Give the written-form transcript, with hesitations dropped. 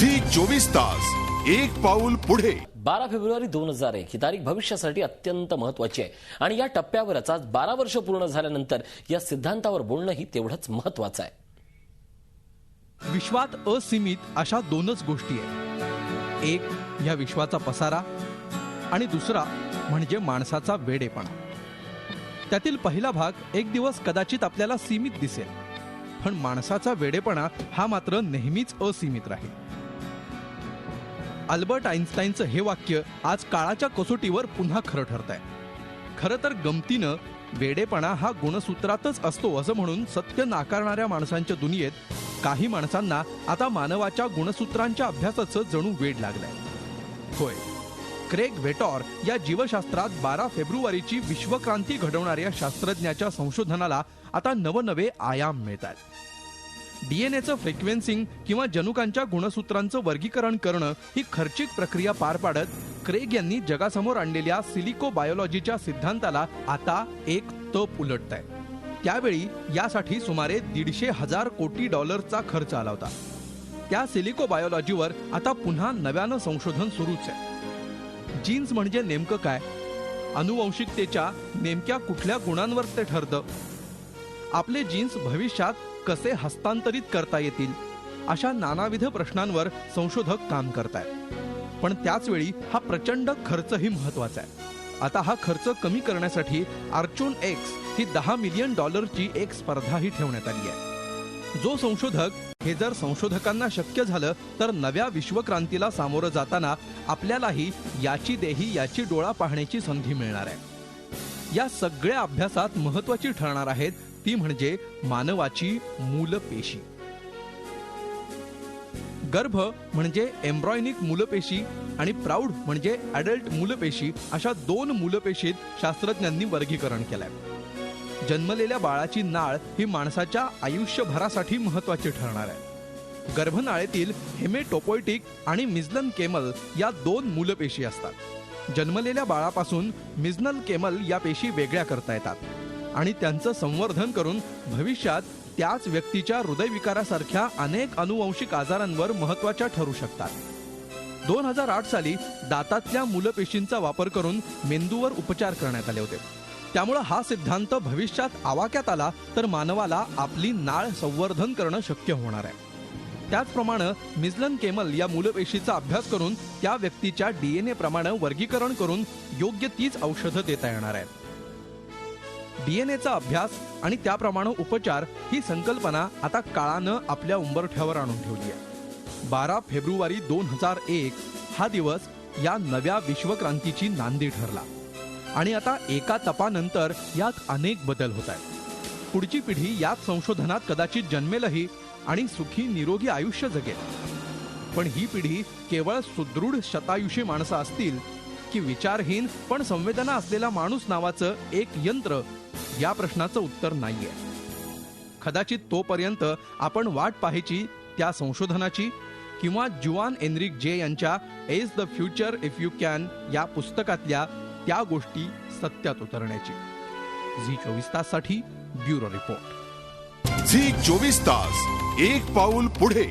Zee 24 तास एक पाऊल पुढे। 12 फेब्रुवारी 2001 ही तारीख भविष्यासाठी अत्यंत महत्त्वाची आहे आणि या टप्प्यावरच आज 12 वर्ष पूर्ण झाल्यानंतर या सिद्धांतावर बोलणंही तेवढंच महत्त्वाचं आहे। विश्वात असीमित अशा दोनच गोष्टी आहेत, एक या विश्वाचा पसारा आणि दुसरा म्हणजे माणसाचा वेडेपणा। त्यातील पहिला भाग एक दिवस कदाचित आपल्याला सीमित दिसेल, पण माणसाचा वेडेपणा हा मात्र नेहमीच असीमित राहील। अल्बर्ट आइन्स्टाईनचं हे वाक्य आज काळाच्या कसोटीवर पुन्हा खरं ठरतंय। खरं तर गमतीनं वेडेपणा हा गुणसूत्रातच असतो असं म्हणून सत्य नाकारणाऱ्या माणसांच्या दुनियेत काही माणसांना आता मानवाच्या गुणसूत्रांच्या अभ्यासाचं जणू वेड लागलंय। होय, क्रेग व्हेटॉर या जीवशास्त्रात 12 फेब्रुवारीची विश्वक्रांती घडवणाऱ्या शास्त्रज्ञाच्या संशोधनाला आता नवनवे आयाम मिळतात। डीएनएचं फ्रिक्वेन्सिंग किंवा जनुकांच्या गुणसूत्रांचं वर्गीकरण करणं ही खर्चिक प्रक्रिया पार पाडत क्रेग यांनी जगासमोर आणलेल्या सिलिको बायोलॉजीच्या सिद्धांताला आता एक तप उलटताय। त्यावेळी यासाठी सुमारे $150 कोटी खर्च आला होता। त्या सिलिको बायोलॉजीवर आता पुन्हा नव्यानं संशोधन सुरूच आहे। जीन्स म्हणजे नेमकं काय, अनुवंशिकतेच्या नेमक्या कुठल्या गुणांवर ते ठरतं, आपले जीन्स भविष्यात कसे हस्तांतरित करता येतील, अशा नानाविध प्रश्नांवर संशोधक काम करतायत। पण त्याचवेळी हा प्रचंड खर्चही महत्वाचा आहे। आता हा खर्च कमी करण्यासाठी आर्चून एक्स ही $10 मिलियन एक स्पर्धाही ठेवण्यात आली आहे। जो संशोधक हे जर संशोधकांना शक्य झालं तर नव्या विश्वक्रांतीला सामोरं जाताना आपल्यालाही याची देही याची डोळा पाहण्याची संधी मिळणार आहे। या सगळ्या अभ्यासात महत्वाची ठरणार आहेत ती म्हणजे मानवाची मूलपेशी। गर्भ म्हणजे एम्ब्रॉयनिक मूलपेशी आणि प्रौढ म्हणजे अडल्ट मूलपेशी अशा दोन मूलपेशीत शास्त्रज्ञांनी वर्गीकरण केलंय। जन्मलेल्या बाळाची नाळ ही माणसाच्या आयुष्यभरासाठी महत्वाची ठरणार आहे। गर्भनाळेतील हेमेटोपोएटिक आणि मिझनकेमल या दोन मूलपेशी असतात। जन्मलेल्या बाळापासून मिझनकेमल या पेशी वेगळ्या करता येतात आणि त्यांचं संवर्धन करून भविष्यात त्याच व्यक्तीच्या हृदयविकारासारख्या अनेक अनुवंशिक आजारांवर महत्वाच्या ठरू शकतात। 2008 साली दातातल्या मूलपेशींचा वापर करून मेंदूवर उपचार करण्यात आले होते। त्यामुळे हा सिद्धांत भविष्यात आवाक्यात आला तर मानवाला आपली नाळ संवर्धन करणं शक्य होणार आहे। त्याचप्रमाणे मिझनकेमल या मूलपेशीचा अभ्यास करून त्या व्यक्तीच्या डीएनए प्रमाणे वर्गीकरण करून योग्य तीच औषधं देता येणार आहेत। डीएनएचा अभ्यास आणि त्याप्रमाणे उपचार ही संकल्पना आता काळानं आपल्या उंबरठ्यावर आणून ठेवली आहे। 12 फेब्रुवारी 2001 हा दिवस या नव्या विश्वक्रांतीची नांदी ठरला आणि आता एका तपानंतर यात अनेक बदल होत आहेत। पुढची पिढी यात संशोधनात कदाचित जन्मेलही आणि सुखी निरोगी आयुष्य जगेल, पण ही पिढी केवळ सुदृढ शतायुषी माणसं असतील की विचारहीन पण संवेदना असलेला माणूस नावाचं एक यंत्र, या प्रश्नाचं उत्तर नाहीये। कदाचित तोपर्यंत आपण वाट पाहायची त्या संशोधनाची किंवा जुआन एनरिक जे यांच्या is the future if you can या पुस्तकातल्या त्या गोष्टी सत्यात उतरण्याची। झी 24 तास साठी ब्युरो रिपोर्ट। झी 24 तास एक पाऊल पुढे।